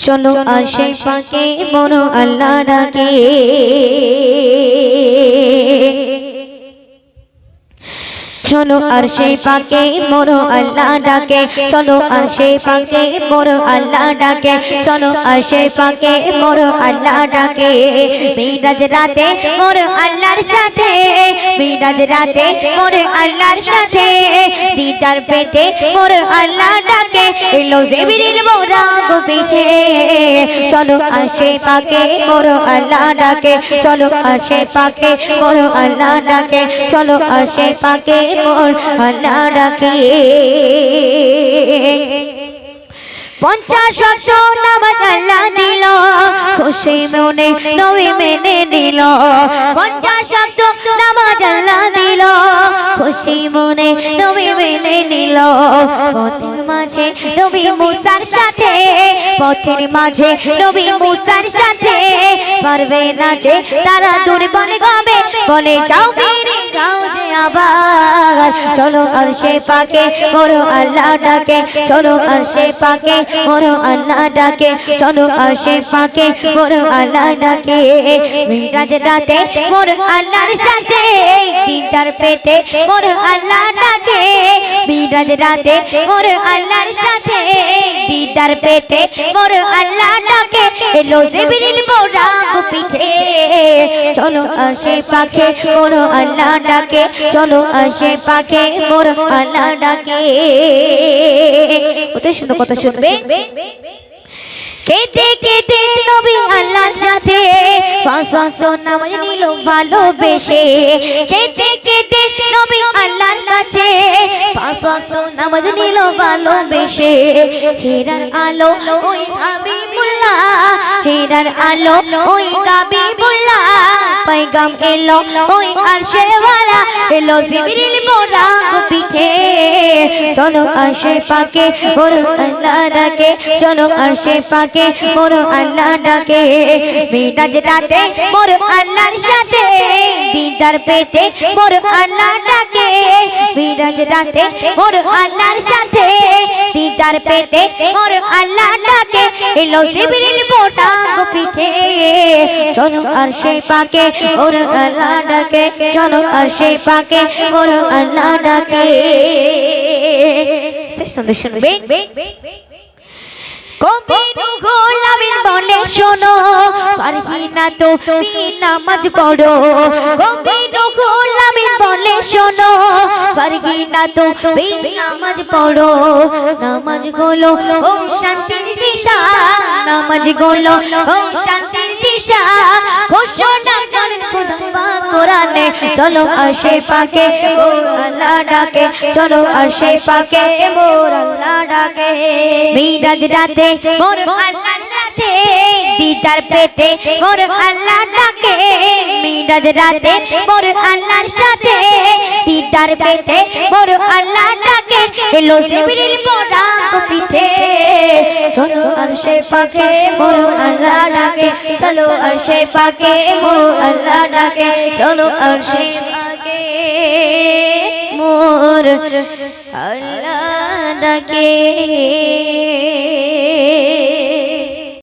চলো আশে পাকে মোর আল্লাহ ডাকে চলো আরশে পাকে মোর আল্লাহ ডাকে চলো আরশে পাকে মোর আল্লাহ ডাকে চলো আরশে পাকে মোর আল্লাহ ডাকে মিরাজ রাতে মোর আল্লাহর সাথে মিরাজ রাতে মোর আল্লাহর সাথে দিদার পেতে মোর আল্লাহ ডাকে এলো জিবরিল মোরা গো পিছে চলো আরশে পাকে মোর আল্লাহ ডাকে চলো আরশে পাকে মোর আল্লাহ ডাকে চলো আরশে পাকে মোর আল্লাহ ডাকে 50 ওয়াক্ত নামাজ আল্লাহ দিল খুশি মনে নবী মেনে নিল 50 ওয়াক্ত নামাজ আল্লাহ দিল খুশি মনে নবী মেনে নিল পথের মাঝে নবী মুসার সাথে পথের মাঝে নবী মুসার সাথে পারবে না যে তারা দুর্বল হবে বলে যাও ফিরে যাও যে আবার চলো আরশে পাকে মোর আল্লাহ ডাকে চলো আরশে পাকে মোর আল্লাহ ডাকে চলো আরশে পাকে মোর আল্লাহ ডাকে মিরাজ রাতে মোর আল্লাহর সাথে দিদার পেতে মোর আল্লাহ ডাকে মিরাজ রাতে মোর আল্লাহর সাথে দিদার পেতে মোর আল্লাহ ডাকে এলো জিবরিল মোরা গো পিঠে চলো আরশে পাকে মোর আল্লাহ ডাকে চলো আরশে পাকে মোর আল্লাহ ডাকে কত সুন্দর কথা শুনবে কেতে কেতে নবী আল্লাহর সাথে 5 ওয়াক্ত নামাজ নিল ভালোবেসে কেতে কেতে নবী আল্লাহর কাছে 5 ওয়াক্ত নামাজ নিল ভালোবেসে হেরার আলো ওই হাবিবুল্লাহ হেরার আলো ওই হাবিবুল্লাহ पैगाम एलो ओई आरशे वाला एलो जिबरील मोरा गो पीछे चलो आरशे पाके मोर अल्लाह डाके चलो आरशे पाके मोर अल्लाह डाके मिराज राते मोर अल्लाहर साथे दीदार पेते मोर अल्लाह डाके मिराज राते मोर अल्लाहर साथे दीदार पेते मोर अल्लाह डाके एलो जिबरील मोरा गो पीछे चलो आरशे पाके मोर अल्लाह डाके चलो आरशे पाके मोर अल्लाह डाके से सुनबे कभी रुहुल आमीन बोले शोनो फारहिना तो भी नामाज पढ़ो कभी रुहुल आमीन बोले शोनो फारहिना तो भी नामाज पढ़ो नामाज गोलो ओ शांतिर दिशा नामाज गोलो ओ शांतिर दिशा घोषणा कर खुदा कुराने चलो आरशे पाके मोर अल्लाह डाके चलो आरशे पाके मोर अल्लाह डाके मिराज राते मोर अल्लाहर साथे दीदार पेते मोर अल्लाह डाके मिराज राते मोर अल्लाहर साथे दीदार पेते मोर अल्लाह डाके एलो जिबरील मोरा गो पीछे चलो आरशे पाके मोर अल्लाह डाके चलो आरशे पाके मोर अल्लाह डाके चलो आरशे पाके मोर अल्लाह डाके